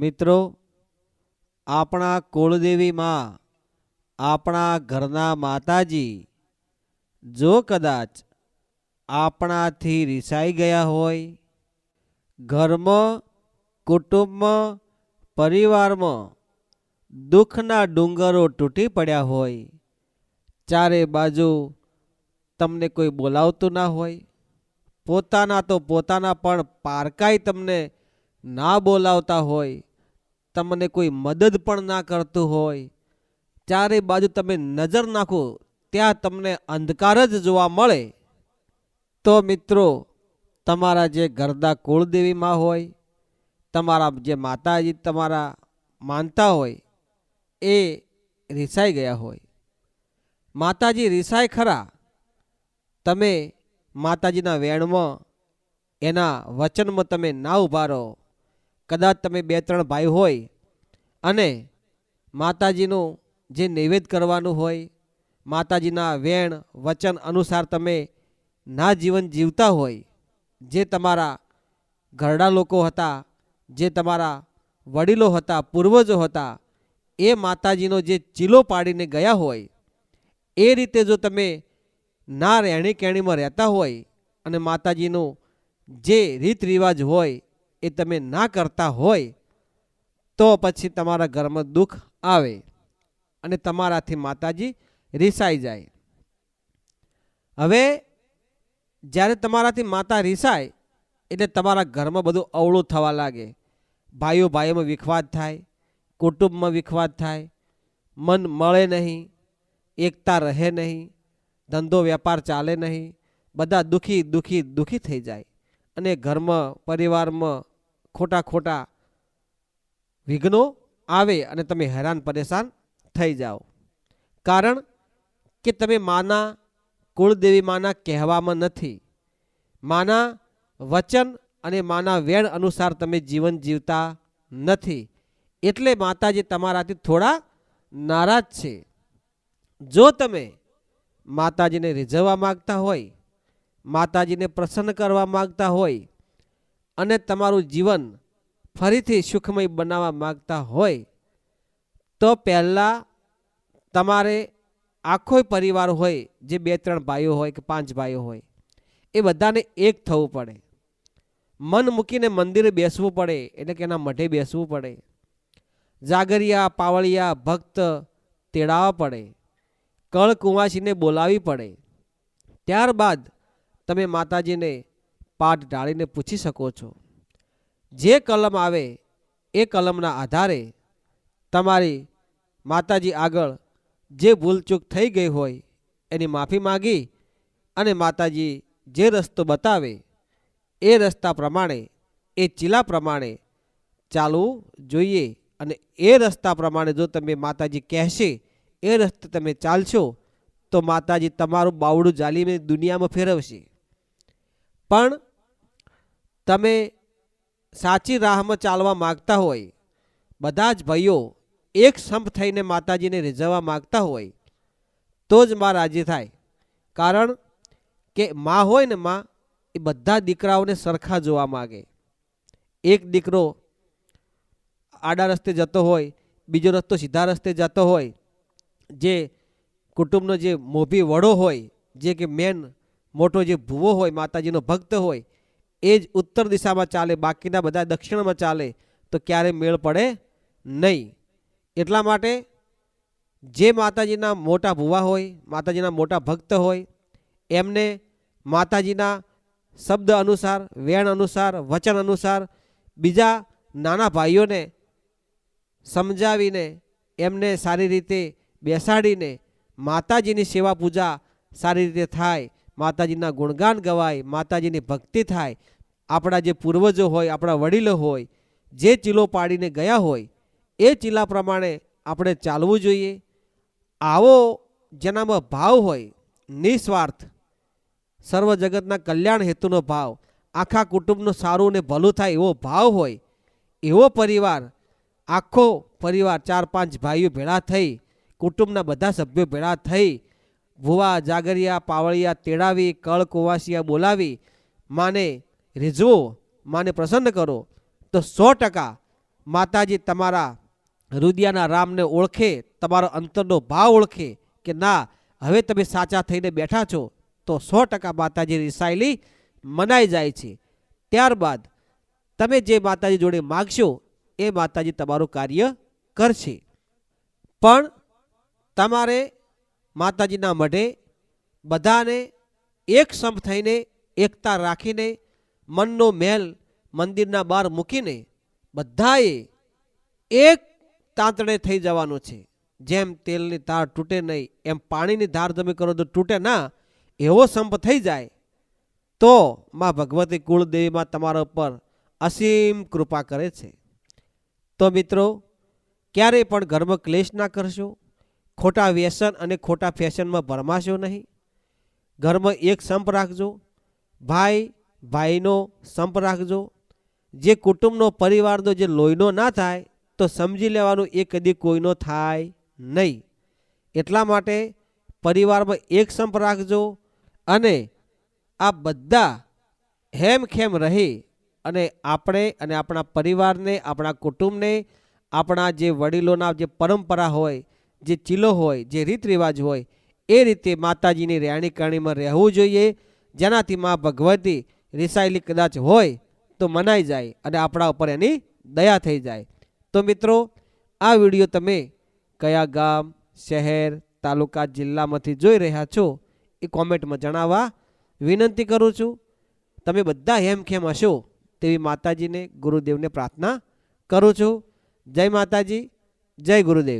મિત્રો, આપણા કુળદેવી માં, આપણા ઘરના માતાજી જો કદાચ આપણાથી રિસાઈ ગયા હોય, ઘરમાં, કુટુંબમાં, પરિવારમાં દુઃખના ડુંગરો તૂટી પડ્યા હોય, ચારે બાજુ તમને કોઈ બોલાવતું ના હોય, પોતાના તો પોતાના પણ પારકાઈ તમને ના બોલાવતા હોય, તમને કોઈ મદદ પણ ના કરતું હોય, ચારે બાજુ તમે નજર નાખો ત્યાં તમને અંધકાર જ જોવા મળે, તો મિત્રો તમારા જે ઘરના કુળદેવી માં હોય, તમારા જે માતાજી તમારા માનતા હોય એ રિસાઈ ગયા હોય. માતાજી રિસાય ખરા, તમે માતાજીના વેણમાં એના વચનમાં તમે ના ઉભા રહો. કદાચ તમે 2-3 ભાઈ હોય અને માતાજીનું જે નૈવેદ્ય કરવાનું હોય, માતાજીના વેણ વચન અનુસાર તમે ના જીવન જીવતા હોય, જે તમારા ઘરડા લોકો હતા, જે તમારા વડીલો હતા, પૂર્વજો હતા, એ માતાજીનો જે ચીલો પાડીને ગયા હોય, એ રીતે જો તમે ના રહેણી કહેણીમાં રહેતા હોય અને માતાજીનું જે રીત રિવાજ હોય એ તમે ના કરતા હોય, તો પછી તમારા ઘરમાં દુઃખ આવે અને તમારાથી માતાજી રિસાઈ જાય. હવે જ્યારે તમારાથી માતા રિસાય એટલે તમારા ઘરમાં બધું અવળું થવા લાગે. ભાઈઓ ભાઈઓમાં વિખવાદ થાય, કુટુંબમાં વિખવાદ થાય, મન મળે નહીં, એકતા રહે નહીં, ધંધો વેપાર ચાલે નહીં, બધા દુઃખી દુઃખી દુઃખી થઈ જાય અને ઘરમાં પરિવારમાં ખોટા ખોટા વિઘ્નો આવે અને તમે હેરાન પરેશાન થઈ જાઓ. કારણ કે તમે માના કુળદેવી માના કહેવામાં નથી, માના વચન અને માના વેણ અનુસાર તમે જીવન જીવતા નથી, એટલે માતાજી તમારાથી થોડા નારાજ છે. જો તમે માતાજીને રીઝવવા માગતા હોય, માતાજીને પ્રસન્ન કરવા માગતા હોય અને તમારું જીવન ફરીથી સુખમય બનાવવા માગતા હોય, તો પહેલાં તમારે આખો પરિવાર હોય, જે 2-3 ભાઈઓ હોય કે 5 ભાઈઓ હોય, એ બધાને એક થવું પડે. મન મૂકીને મંદિરે બેસવું પડે, એટલે કે એના મઢે બેસવું પડે. જાગરિયા પાવળિયા ભક્ત તેડાવવા પડે, કળ કુંવાસીને બોલાવી પડે. ત્યારબાદ તમે માતાજીને પાઠ ઢાળીને પૂછી શકો છો. જે કલમ આવે એ કલમના આધારે તમારી માતાજી આગળ જે ભૂલચૂક થઈ ગઈ હોય એની માફી માગી અને માતાજી જે રસ્તો બતાવે એ રસ્તા પ્રમાણે, એ ચીલા પ્રમાણે ચાલવું જોઈએ. અને એ રસ્તા પ્રમાણે જો તમે માતાજી કહેશે એ રસ્તે તમે ચાલશો તો માતાજી તમારું બાવડું જાલીને દુનિયામાં ફેરવશે. પણ તમે સાચી રાહમાં ચાલવા માગતા હોય, બધા જ ભાઈઓ એક સંપ થઈને માતાજીને રીઝવવા માગતા હોય, તો જ માં રાજી થાય. કારણ કે માં હોય ને, માં એ બધા દીકરાઓને સરખા જોવા માગે. એક દીકરો આડા રસ્તે જતો હોય, બીજો રસ્તો સીધા રસ્તે જતો હોય, જે કુટુંબનો જે મોભી વડો હોય, જે કે મેન મોટો જે ભૂવો હોય, માતાજીનો ભક્ત હોય, એ જ ઉત્તર દિશામાં ચાલે, બાકીના બધા દક્ષિણમાં ચાલે, તો ક્યારે મેળ પડે નહીં. એટલા માટે જે માતાજીના મોટા ભૂવા હોય, માતાજીના મોટા ભક્ત હોય, એમને માતાજીના શબ્દ અનુસાર, વેણ અનુસાર, વચન અનુસાર બીજા નાના ભાઈઓને સમજાવીને એમને સારી રીતે બેસાડીને માતાજીની સેવા પૂજા સારી રીતે થાય, માતાજીના ગુણગાન ગવાય, માતાજીની ભક્તિ થાય. આપણા જે પૂર્વજો હોય, આપણા વડીલો હોય, જે ચીલો પાડીને ગયા હોય એ ચીલા પ્રમાણે આપણે ચાલવું જોઈએ. આવો જેનામાં ભાવ હોય, નિસ્વાર્થ, સર્વ જગતના કલ્યાણ હેતુનો ભાવ, આખા કુટુંબનું સારું ને ભલું થાય એવો ભાવ હોય, એવો પરિવાર, આખો પરિવાર 4-5 ભાઈઓ ભેળા થઈ, કુટુંબના બધા સભ્યો ભેળા થઈ, ભુવા જાગરિયા પાવળિયા તેડાવી, કળ કુંવાસિયા બોલાવી માને રીઝવો, માને પ્રસન્ન કરો, તો 100% માતાજી તમારા હૃદયના રામને ઓળખે, તમારો અંતરનો ભાવ ઓળખે કે ના હવે તમે સાચા થઈને બેઠા છો, તો 100% માતાજી રિસાયેલી મનાઈ જાય છે. ત્યારબાદ તમે જે માતાજી જોડે માગશો એ માતાજી તમારું કાર્ય કરશે. પણ તમારે માતાજીના મઢે બધાને એક સંપ થઈને, એકતા રાખીને, મનનો મેલ મંદિરના બહાર મૂકીને બધાએ એક તાંતણે થઈ જવાનું છે. જેમ તેલની ધાર તૂટે નહીં એમ પાણીની ધાર તમે કરો તો તૂટે ના, એવો સંપ થઈ જાય તો માં ભગવતી કુળદેવીમાં તમારા ઉપર અસીમ કૃપા કરે છે. તો મિત્રો, ક્યારેય પણ ઘરમાં ક્લેશ ના કરશો, ખોટા વ્યસન અને ખોટા ફેશનમાં ભરમાશો નહીં. ઘરમાં એક સંપ રાખજો, ભાઈ ભાઈનો સંપ રાખજો. જે કુટુંબનો પરિવારનો જે લોહીનો ના થાય તો સમજી લેવાનું એ કદી કોઈનો થાય નહીં. એટલા માટે પરિવારમાં એક સંપ રાખજો અને આ બધા હેમખેમ રહી અને આપણે અને આપણા પરિવારને, આપણા કુટુંબને, આપણા જે વડીલોના જે પરંપરા હોય, જે ચીલો હોય, જે રીત રિવાજ હોય એ રીતે માતાજીની રહેણી કરણીમાં રહેવું જોઈએ. જેનાથી મા ભગવતી રિસાયેલી કદાચ હોય તો મનાઈ જાય અને આપણા ઉપર એની દયા થઈ જાય. તો મિત્રો, આ વિડીયો તમે કયા ગામ, શહેર, તાલુકા, જિલ્લામાંથી જોઈ રહ્યા છો એ કોમેન્ટમાં જણાવવા વિનંતી કરું છું. તમે બધા હેમખેમ હશો તેવી માતાજીને, ગુરુદેવને પ્રાર્થના કરું છું. જય માતાજી, જય ગુરુદેવ.